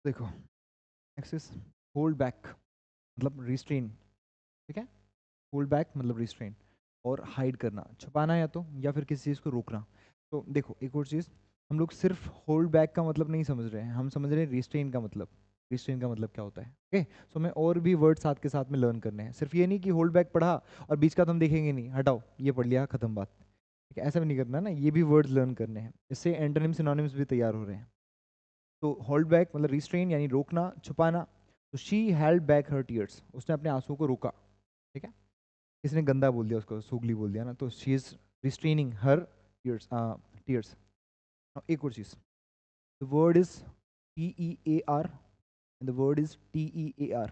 देखो, axis hold back मतलब restrain, ठीक है। होल्ड बैक मतलब रिस्ट्रेन, और हाइड करना, छुपाना या फिर किसी चीज़ को रोकना। तो देखो एक और चीज़, हम लोग सिर्फ होल्ड बैक का मतलब नहीं समझ रहे हैं, हम समझ रहे हैं रिस्ट्रेन का मतलब। रिस्ट्रेन का मतलब क्या होता है, ओके। सो हमें और भी वर्ड साथ के साथ में लर्न करने हैं, सिर्फ ये नहीं कि होल्ड बैक पढ़ा और बीच का तो हम देखेंगे नहीं, हटाओ ये पढ़ लिया खत्म बात, ठीक है। ऐसा भी नहीं करना ना, ये भी वर्ड्स लर्न करने हैं, इससे एंटोनिम सिनोनिम्स भी तैयार हो रहे हैं। तो होल्ड बैक मतलब रिस्ट्रेन यानी रोकना, छुपाना। तो she held back her tears, उसने अपने आंसुओं को रोका, ठीक है। किसने गंदा बोल दिया उसको, सुगली बोल दिया ना, तो she is restraining her tears, tears. एक और चीज, the word is TEAR and the word is TEAR.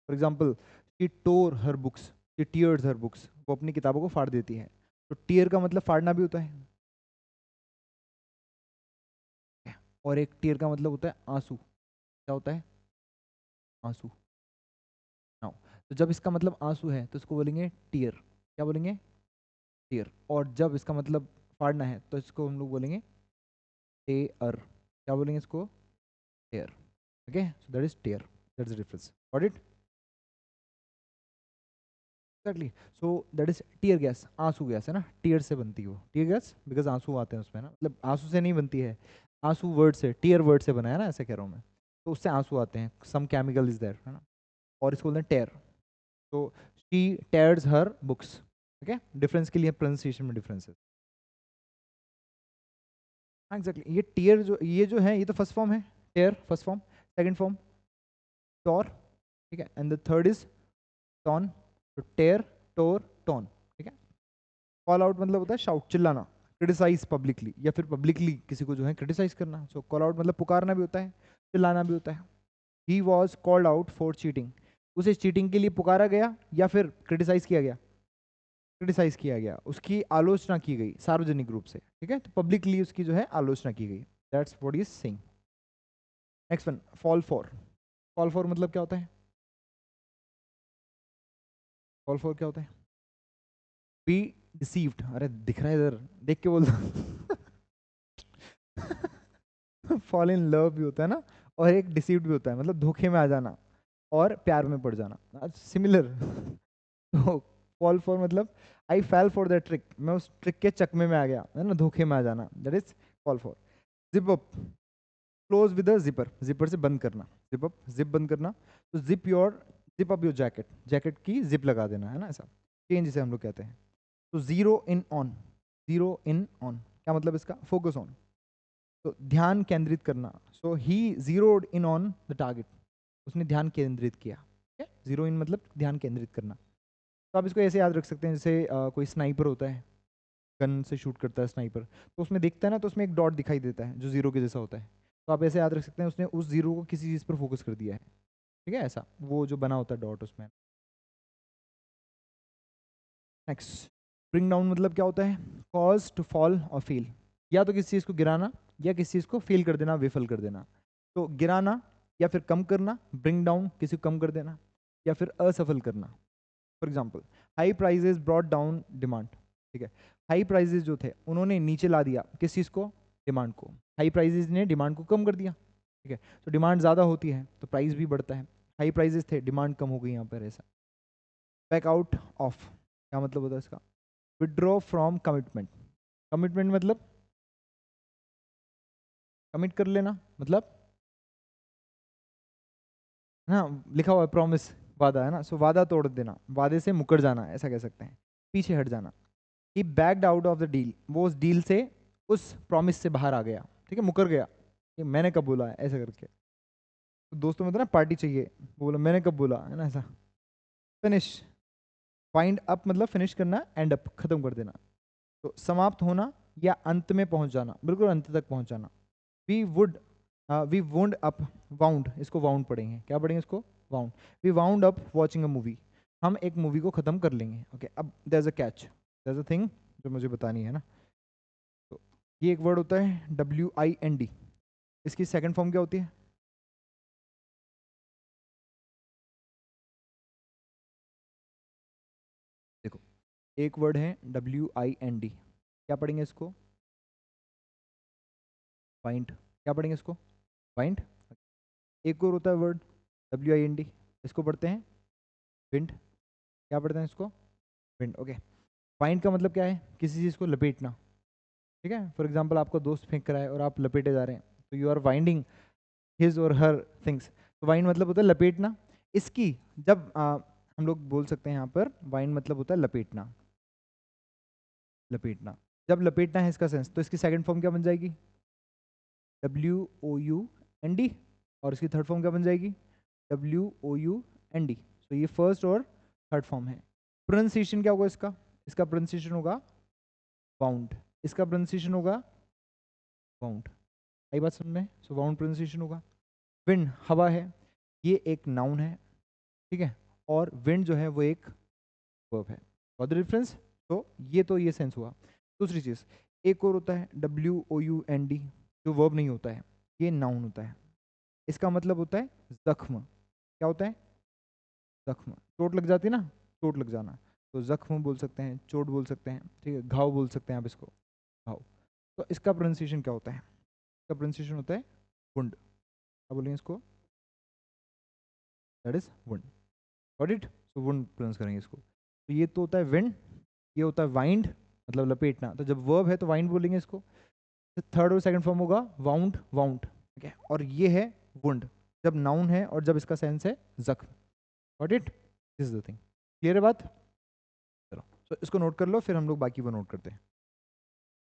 For example, she tore her books, she tears her books, वो अपनी किताबों को फाड़ देती है। तो टीयर का मतलब फाड़ना भी होता है, और एक टीयर का मतलब होता है आंसू। क्या होता है, आंसू। नाउ, तो जब इसका मतलब आंसू है तो इसको बोलेंगे टीयर। क्या बोलेंगे, टीयर। और जब इसका मतलब फाड़ना है तो इसको हम लोग बोलेंगे टेयर। क्या बोलेंगे इसको, tear, okay. So that is tear, that is the difference, got it. Exactly, so that is tear gas, आंसू गैस है ना, टीयर से बनती है वो टीयर गैस, बिकॉज आंसू आते हैं उसमें ना, मतलब आंसू से नहीं बनती है, आंसू वर्ड से, टीयर वर्ड से बना है ना, ऐसे कह रहा हूँ मैं। तो उससे आंसू आते हैं, सम केमिकल इज देयर, है ना। और इसको बोलते हैं टेयर। तो शी टेयर्स हर बुक्स, ठीक है। डिफरेंस के लिए प्रोनाउंसिएशन में डिफरेंस है। हाँ एग्जैक्टली, ये टीयर जो, ये जो है ये तो फर्स्ट फॉर्म है, tear first form, second form tore, ठीक है। And the third is torn. तो टेयर, टोर, टॉन, ठीक है। कॉल आउट मतलब होता है शाउट, चिल्लाना। क्रिटिसाइज पब्लिकली, या फिर पब्लिकली किसी को जो है क्रिटिसाइज करना। सो कॉल आउट मतलब पुकारना भी होता है, चिल्लाना भी होता है। He was called out for cheating, उसे चीटिंग के लिए पुकारा गया या फिर क्रिटिसाइज किया गया, क्रिटिसाइज किया गया, उसकी आलोचना की गई सार्वजनिक रूप से, ठीक है। तो पब्लिकली उसकी जो है आलोचना की गई, that's what he is saying. Next one, fall for. Fall for मतलब क्या होता है, फॉल फॉर क्या होता है, बी डिसीव्ड। अरे दिख रहा है इधर, देख के बोल दो। फॉल इन लव भी होता है ना, और एक डिसीव्ड भी होता है, मतलब धोखे में आ जाना और प्यार में पड़ जाना, सिमिलर। तो फॉल फॉर मतलब आई फेल फॉर दैट ट्रिक, मैं उस ट्रिक के चकमे में आ गया, है ना, धोखे में आ जाना, that is fall for. Zip up, close with a zipper, zipper से बंद करना, जिप अप, जिप बंद करना। तो zip your, zip up your jacket, jacket की जिप लगा देना, है ना, ऐसा चेंज जिसे हम लोग कहते हैं। तो zero in on, zero in on क्या मतलब इसका, फोकस ऑन, तो ध्यान केंद्रित करना। सो ही जीरोड इन ऑन द टारगेट, उसने ध्यान केंद्रित किया, जीरो इन मतलब ध्यान केंद्रित करना। तो आप इसको ऐसे याद रख सकते हैं, जैसे कोई स्नाइपर होता है, गन से शूट करता है स्नाइपर, तो उसमें दिखता है ना, तो उसमें एक डॉट दिखाई देता है जो जीरो के जैसा होता है। तो आप ऐसे याद रख सकते हैं, उसने उस जीरो को किसी चीज़ पर फोकस कर दिया है, ठीक है, ऐसा वो जो बना होता है डॉट उसमें। नेक्स्ट, ब्रिंग डाउन मतलब क्या होता है, कॉज टू फॉल और फेल, या तो किसी चीज़ को गिराना या किसी चीज़ को फेल कर देना, विफल कर देना। तो गिराना या फिर कम करना, ब्रिंग डाउन किसी को कम कर देना, या फिर असफल करना। For example, high prices brought down demand, ठीक है। हाई प्राइजेस जो थे उन्होंने नीचे ला दिया किस चीज़ को, डिमांड को। हाई प्राइजेस ने डिमांड को कम कर दिया, ठीक है। तो डिमांड ज़्यादा होती है तो प्राइस भी बढ़ता है, हाई प्राइजेस थे, डिमांड कम हो गई यहाँ पर, ऐसा। बैक आउट ऑफ क्या मतलब होता है इसका, विड्रॉ फ्रॉम कमिटमेंट। कमिटमेंट मतलब कमिट कर लेना, मतलब हाँ लिखा हुआ है प्रॉमिस, वादा है ना, सो वादा तोड़ देना, वादे से मुकर जाना, ऐसा कह सकते हैं, पीछे हट जाना। He backed out of the deal, वो उस डील से, उस प्रॉमिस से बाहर आ गया, ठीक है, मुकर गया। ये मैंने कब बोला है, ऐसा करके। तो दोस्तों में तो ना पार्टी चाहिए, वो बोला मैंने कब बोला, है ना, ऐसा। फिनिश, फाइंड अप मतलब फिनिश करना, एंड अप खत्म कर देना। तो समाप्त होना या अंत में पहुंच जाना, बिल्कुल अंत तक पहुंच जाना। We would, we wound up, wound, इसको वाउंड पढ़ेंगे, क्या पढ़ेंगे इसको, wound. We wound up watching a movie, हम एक मूवी को खत्म कर लेंगे, ओके। अब there is a catch, there is a thing जो मुझे बतानी है ना। तो ये एक वर्ड होता है WIND, इसकी सेकंड फॉर्म क्या होती है, देखो एक वर्ड है WIND, क्या पढ़ेंगे इसको, वाइंड, क्या पढ़ेंगे इसको, वाइंड। एक और होता है वर्ड WIND, इसको पढ़ते हैं विंड। क्या पढ़ते हैं इसको? विंड। ओके। वाइंड का मतलब क्या है? किसी चीज़ को लपेटना, ठीक है। फॉर एग्जाम्पल आपका दोस्त फेंक रहा है और आप लपेटे जा रहे हैं, तो यू आर वाइंडिंग हिज और हर थिंग्स। तो वाइंड मतलब होता है लपेटना। इसकी जब हम लोग बोल सकते हैं यहाँ पर वाइंड मतलब होता है लपेटना। लपेटना, जब लपेटना है इसका सेंस, तो इसकी सेकंड फॉर्म क्या बन जाएगी? WOUND। और इसकी थर्ड फॉर्म क्या बन जाएगी? WOUND। तो ये फर्स्ट और थर्ड फॉर्म है। प्रोनाउंसिएशन क्या होगा इसका? इसका प्रोनाउंसिएशन होगा वाउंड। इसका प्रोनाउंसिएशन होगा वाउंड। आई बात समझ में? सो वाउंड प्रोनाउंसिएशन होगा। विंड हवा है, ये एक नाउन है, ठीक है। और विंड जो है वो एक वर्ब है। Got the difference? तो ये सेंस हुआ। दूसरी चीज, एक और होता है WOUND, जो वर्ब नहीं होता है, ये नाउन होता है। इसका मतलब होता है जख्म। क्या होता है? जख्म। चोट लग जाती है ना, चोट लग जाना, तो जख्म बोल सकते हैं, चोट बोल सकते हैं, ठीक है। घाव बोल सकते हैं आप इसको, घाव। तो इसका प्रोनाउंसिएशन क्या होता है? इसका प्रोनाउंसिएशन होता है वुंड। क्या बोलेंगे इसको? That is wound. Got it? So wound pronounce करेंगे इसको। तो ये तो होता है विंड, ये होता है वाइंड, मतलब लपेटना। तो जब वर्ब है तो वाइंड बोलेंगे इसको। थर्ड और सेकंड फॉर्म होगा वाउंड, वाउंड, ठीक है। और ये है वुंड, जब नाउन है और जब इसका सेंस है जख्म। Got it? This is the thing. Clear है बात? चलो, तो इसको नोट कर लो, फिर हम लोग बाकी को नोट करते हैं।